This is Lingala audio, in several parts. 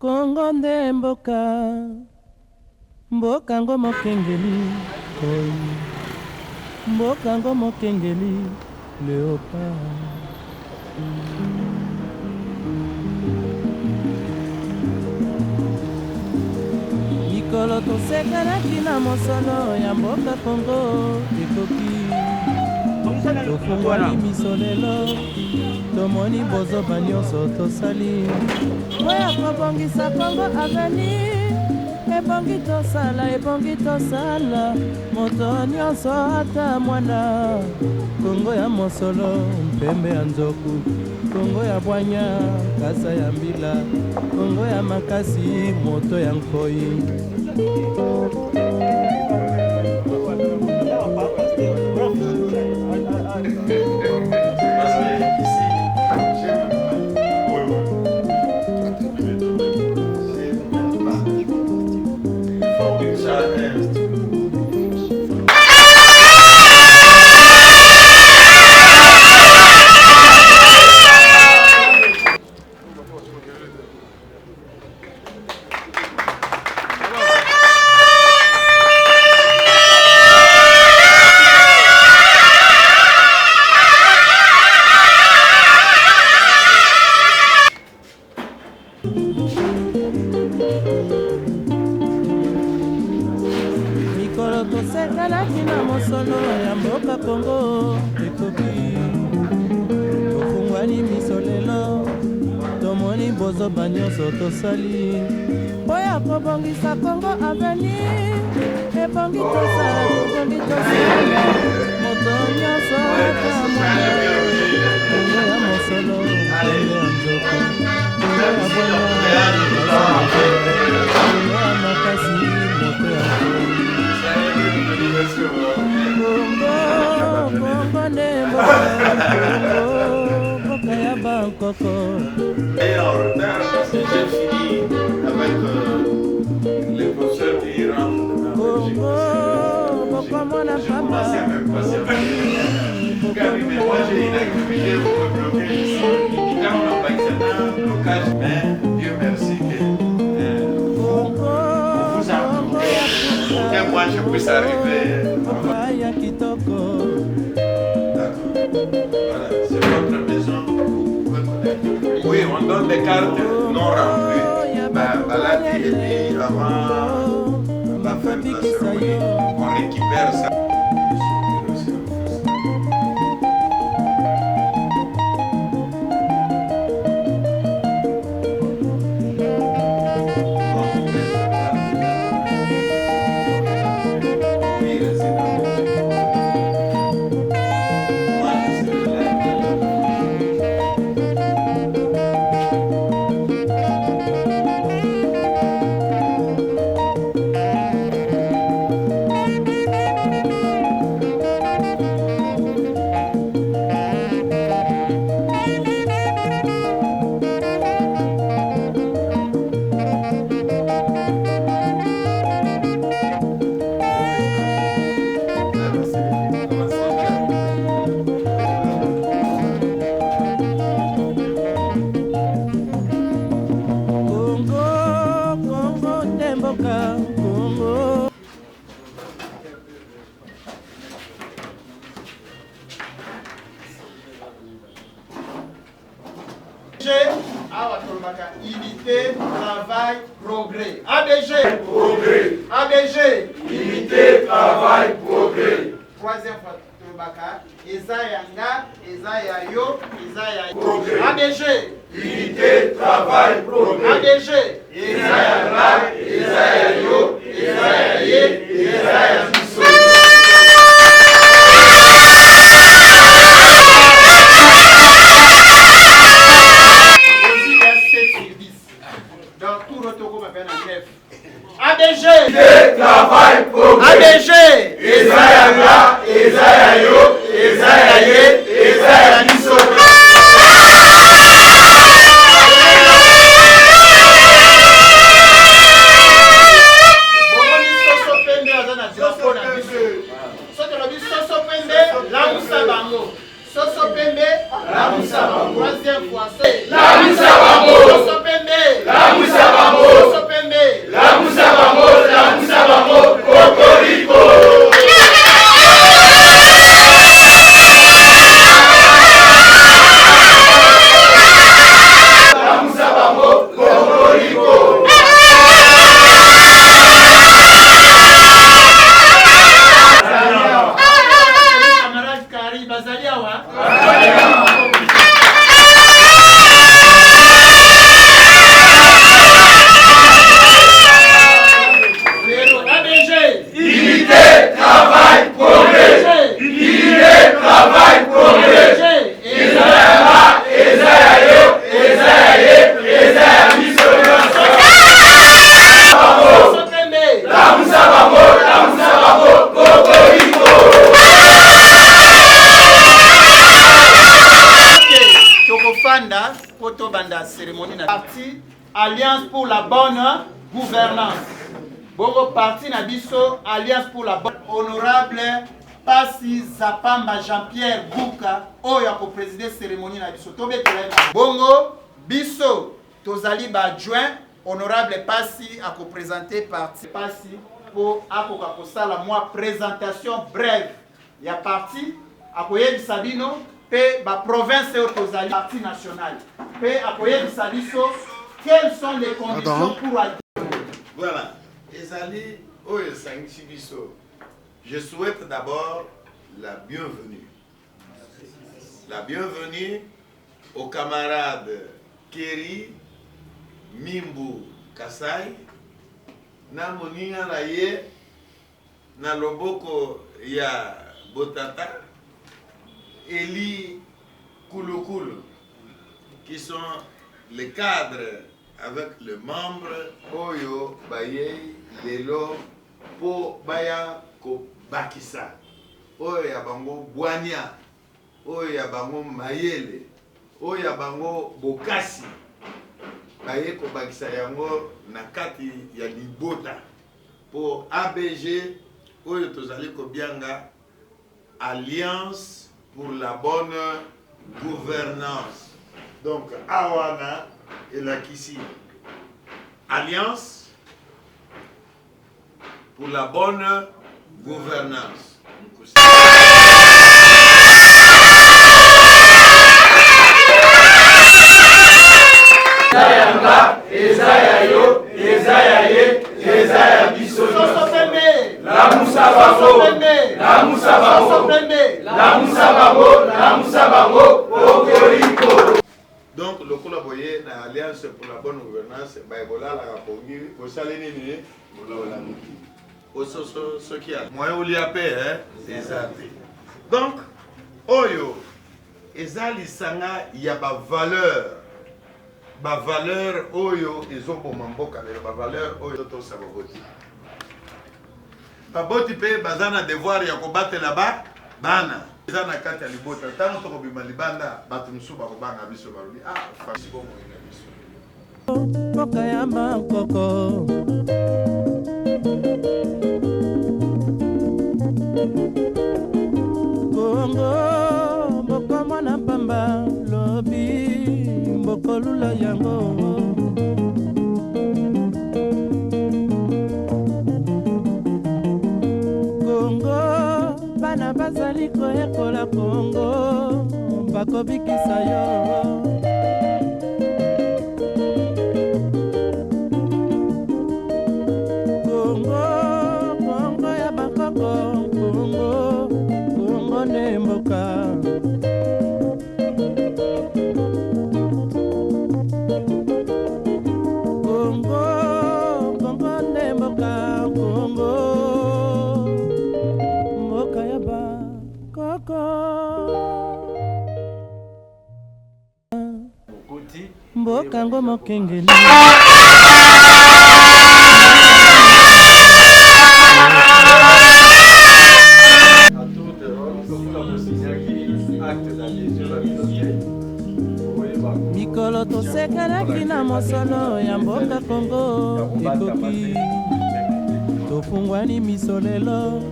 Kongo nde mboka, mboka ngo mokengeli koi, mboka ngo mokengeli léopard. Mikolo tosekanaki na mosolo ya mboka Kongo ekoki, tofungwani miso lelo, tomoni bozoba nyonso tosali. Oya kobongisa Kongo avenir, ebongi tosala, moto nyonso ata mwana. Kongo ya mosolo, mpembe ya nzoku, Kongo ya bwanya, kasa ya mbila, Kongo ya makasi, moto ya nkoi. Mikolo tosekanaki na mosolo ya mboka Kongo ekoki, tofungwani miso lelo, tomoni bozoba nyonso tosali. Oya kobongisa Kongo avenir, ebongi tosala, moto nyonso ata mwana. Kongo ya mosolo, Kongo ya nzoko, Kongo ya bwanya, Kongo ya makasi, moto ya nkoi. Kongo nde mboka ya Bangkoko. Et en retard, parce que j'ai fini avec les professeurs qui rentrent de ma Belgique. J'ai commencé à me passer avec mais moi j'ai une activité pour me bloquer ici. Quand on n'a pas accepté un blocage, mais Dieu merci que vous entourez pour que moi je puisse arriver. Voilà, c'est votre maison. Oui, on donne des cartes non remplies. Baladi et puis avant la fin de la cérémonie, on récupère ça. Unité, travail, progrès. ADG. Progrès. ADG. Unité, travail, progrès. Troisième fois, Tobaka. Ezayanga, Ezayayo, Ezayayo. Progrès. ADG. Unité, travail, progrès. ADG. Ezayanga, Ezayayo, Ezayaye, Ezayabiso. ADG, travail, progrès. ADG, Ezayanga, Ezayayo, Ezayaye, Ezayabiso. Troisième fois, la Moussa Bango. Soso Pembe, la Moussa Bango. Alliance pour la bonne gouvernance. Bongo parti na biso Alliance pour la bonne honorable Pasi Zapamba Jean-Pierre Bouka oyo ko présider cérémonie na biso tobetela bongo biso tozali ba adjoint honorable Pasi a ko présenter parti Pasi pour akoka ko sala moi présentation brève ya parti akoyebisa bino pe ba province oyo tozali parti national pe akoyebisa biso quelles sont les conditions pour voilà ezali oyo sangisi biso. Je souhaite d'abord la bienvenue. La bienvenue aux camarades Keri, Mimbu, Kasai, na moninga na ye, na loboko ya Botata, Eli Kouloukoulo, qui sont les cadres avec le membre Oyo Baye Lelo Po Baya Ko Bakisa, Oyo ya bango Bwania, Oyo ya bango Mayele, Oyo ya bango Bokasi, Baye Ko Bakisa yango na kati ya Libota, pour ABG, Oyo tozali ko bianga Alliance pour la bonne gouvernance. Donc Awana et la Kisi. Alliance pour la bonne gouvernance. Donc, le collaboyer dans l'Alliance pour la bonne gouvernance, Baïbola, la Pongi, au Saléné, au ce qui a. Moi, on l'a paix, c'est ça. Donc, Oyo, Ezali Sanga, il y a ma valeur. Ma valeur, Oyo, ils ont pour Mamboka, ma valeur, Oyo, tout ça va voter. Baboti pe bazana devoir ya combattre là-bas, bana. Bazana kati ya libota, tango to kobima libanda, batu musuba kobanga biso barubi. Ah, fasi bomo ina biso. Boka ya makoko. Kongo, boko mwana pamba, lobi, boko lula yango. Bazali koyekola Kongo bakobikisa yo Kongo, Kongo ya bakoko Kongo, Kongo ne mboka Kongo, Kongo ne mboka Kongo mboka ngo mokengeli mikolo tosekelaki na mosolo ya mboka Kongo ekoki tofungwani miso lelo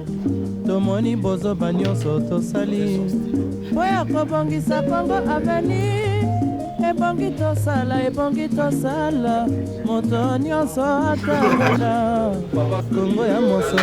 tomoni bozoba nyonso tosali po ya kobongisa Kongo aveni ebongi tosala moto nyonso atamona Kongo ya mosolo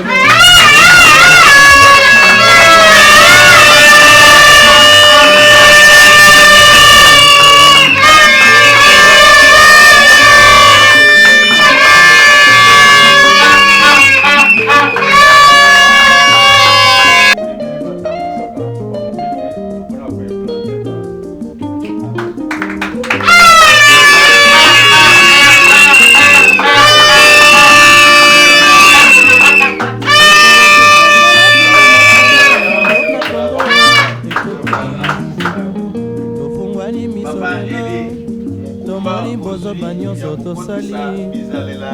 tomoni bozoba nyonso tosali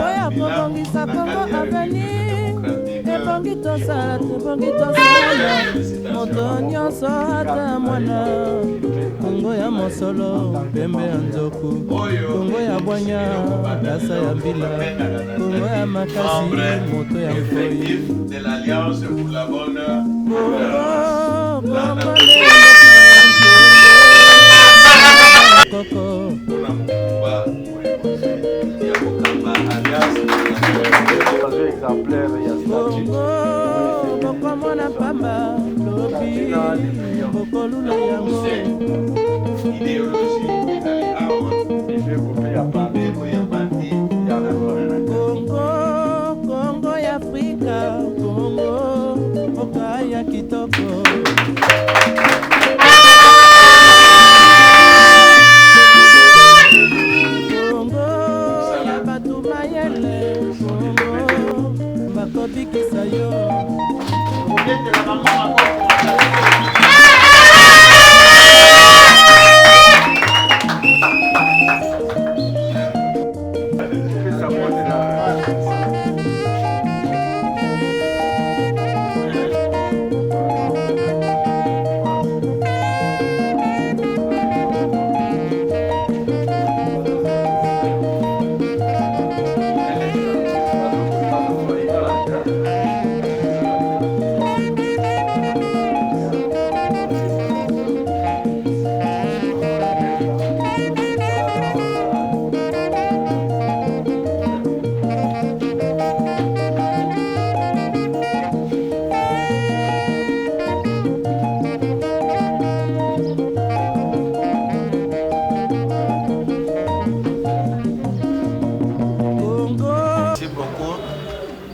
oya kobongisa Kongo aveni tebongi tosala moto nyonso ata mwana kongo ya mosolo pembe ya nzoku kongo ya bwanya kasa ya mbila kongo ya makasi moto ya mfoi koko bokomona pamba lobi bokolula yango kongo ya afrika kongo oka ya kitoko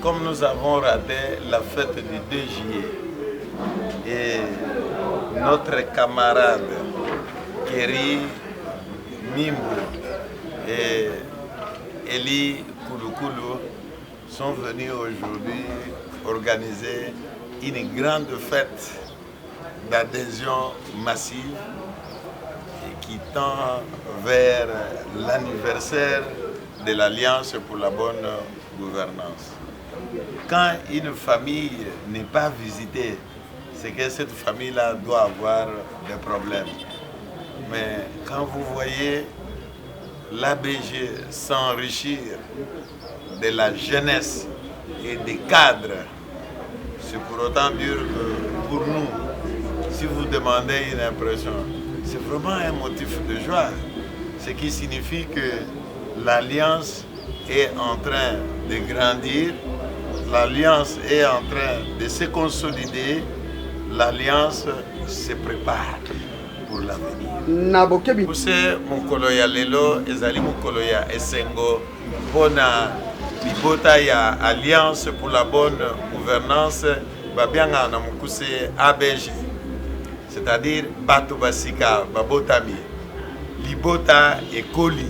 Comme nous avons raté la fête du 2 juillet et notre camarade Kéry Mimbo et Eli Kouloukoulo sont venus aujourd'hui organiser une grande fête d'adhésion massive qui tend vers l'anniversaire de l'Alliance pour la bonne gouvernance. Quand une famille n'est pas visitée, c'est que cette famille-là doit avoir des problèmes. Mais quand vous voyez l'ABG s'enrichir de la jeunesse et des cadres, c'est pour autant dire que pour nous, si vous demandez une impression, c'est vraiment un motif de joie. Ce qui signifie que l'Alliance est en train de grandir, l'Alliance est en train de se consolider, l'Alliance se prépare pour l'avenir. Pour ce mokolo ya lelo ezali mokolo ya esengo pona libota ya Alliance pour la bonne gouvernance babianga na mukuse ABG, c'est-à-dire bato basika babotami libota ekoli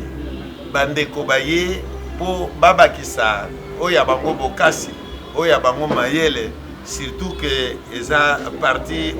bandeko baye po babakisa oya bango bokasi oya bango mayele, surtout que eza parti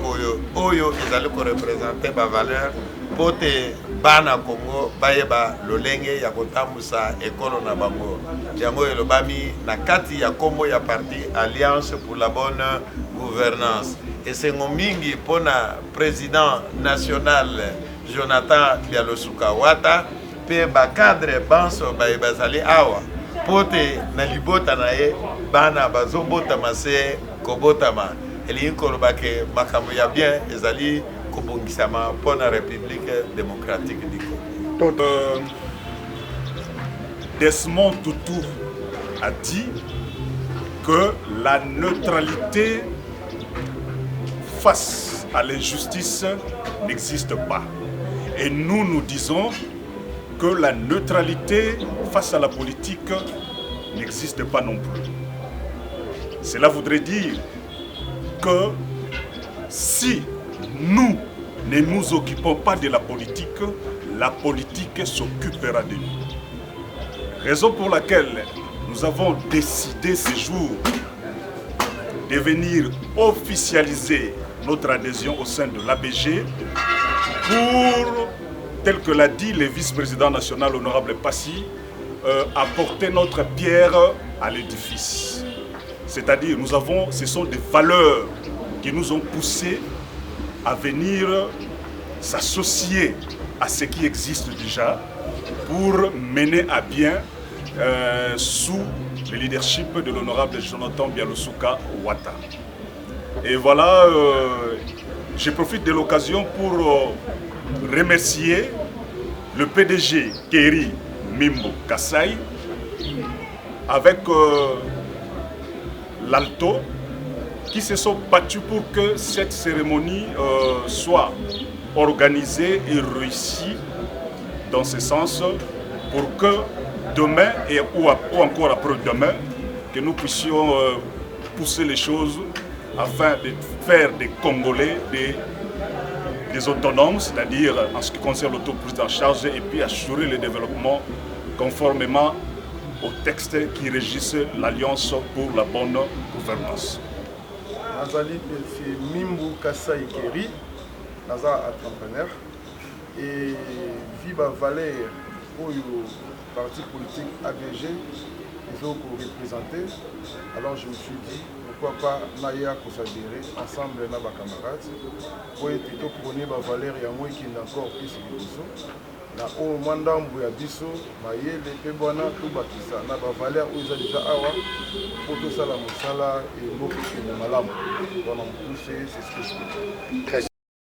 oyo ezali ko représenter ba valeur pote bana Congo bayeba lolenge ya kotambusa ekolo na bango. Yango elobami na kati ya kombo ya parti Alliance pour la bonne gouvernance. Esengo mingi pona président national Jonathan Bialosuka Wata pe ba cadre banso bazali awa pote na libota na ye bana bazobota mase kobotama eli kolobake makambo ya bien ezali kobongisama pour la République démocratique du Congo. Desmond Tutu a dit que la neutralité face à l'injustice n'existe pas. Et nous disons que la neutralité face à la politique n'existe pas non plus. Cela voudrait dire que si nous ne nous occupons pas de la politique s'occupera de nous. Raison pour laquelle nous avons décidé ce jour de venir officialiser notre adhésion au sein de l'ABG pour, tel que l'a dit le vice-président national honorable Passy, apporter notre pierre à l'édifice. C'est-à-dire, ce sont des valeurs qui nous ont poussés à venir s'associer à ce qui existe déjà pour mener à bien sous le leadership de l'honorable Jonathan Bialoussouka Ouattara. Et voilà, je profite de l'occasion pour remercier le PDG Kéry Mimbo Kassai avec l'Alto qui se sont battus pour que cette cérémonie soit organisée et réussie dans ce sens pour que demain ou encore après-demain, que nous puissions pousser les choses afin de faire des Congolais des autonomes, c'est-à-dire en ce qui concerne l'autoprise en charge et puis assurer le développement conformément aux textes qui régissent l'Alliance pour la bonne gouvernance. Nazali, c'est Mimbo Kassai Kéry, Naza entrepreneur et Viva Valère pour le parti politique ABG, ils ont représenté. Alors je me suis dit, pourquoi pas Naya s'adhérer ensemble avec nos camarades pour plutôt prôner la valeur et moi qui est encore plus de na au mandambu ya biso mayele pe bona tout bakisa na ba valeur où ils ont déjà awa pour tout ça la mosala et beaucoup de malamu. Voilà, c'est ce que je veux.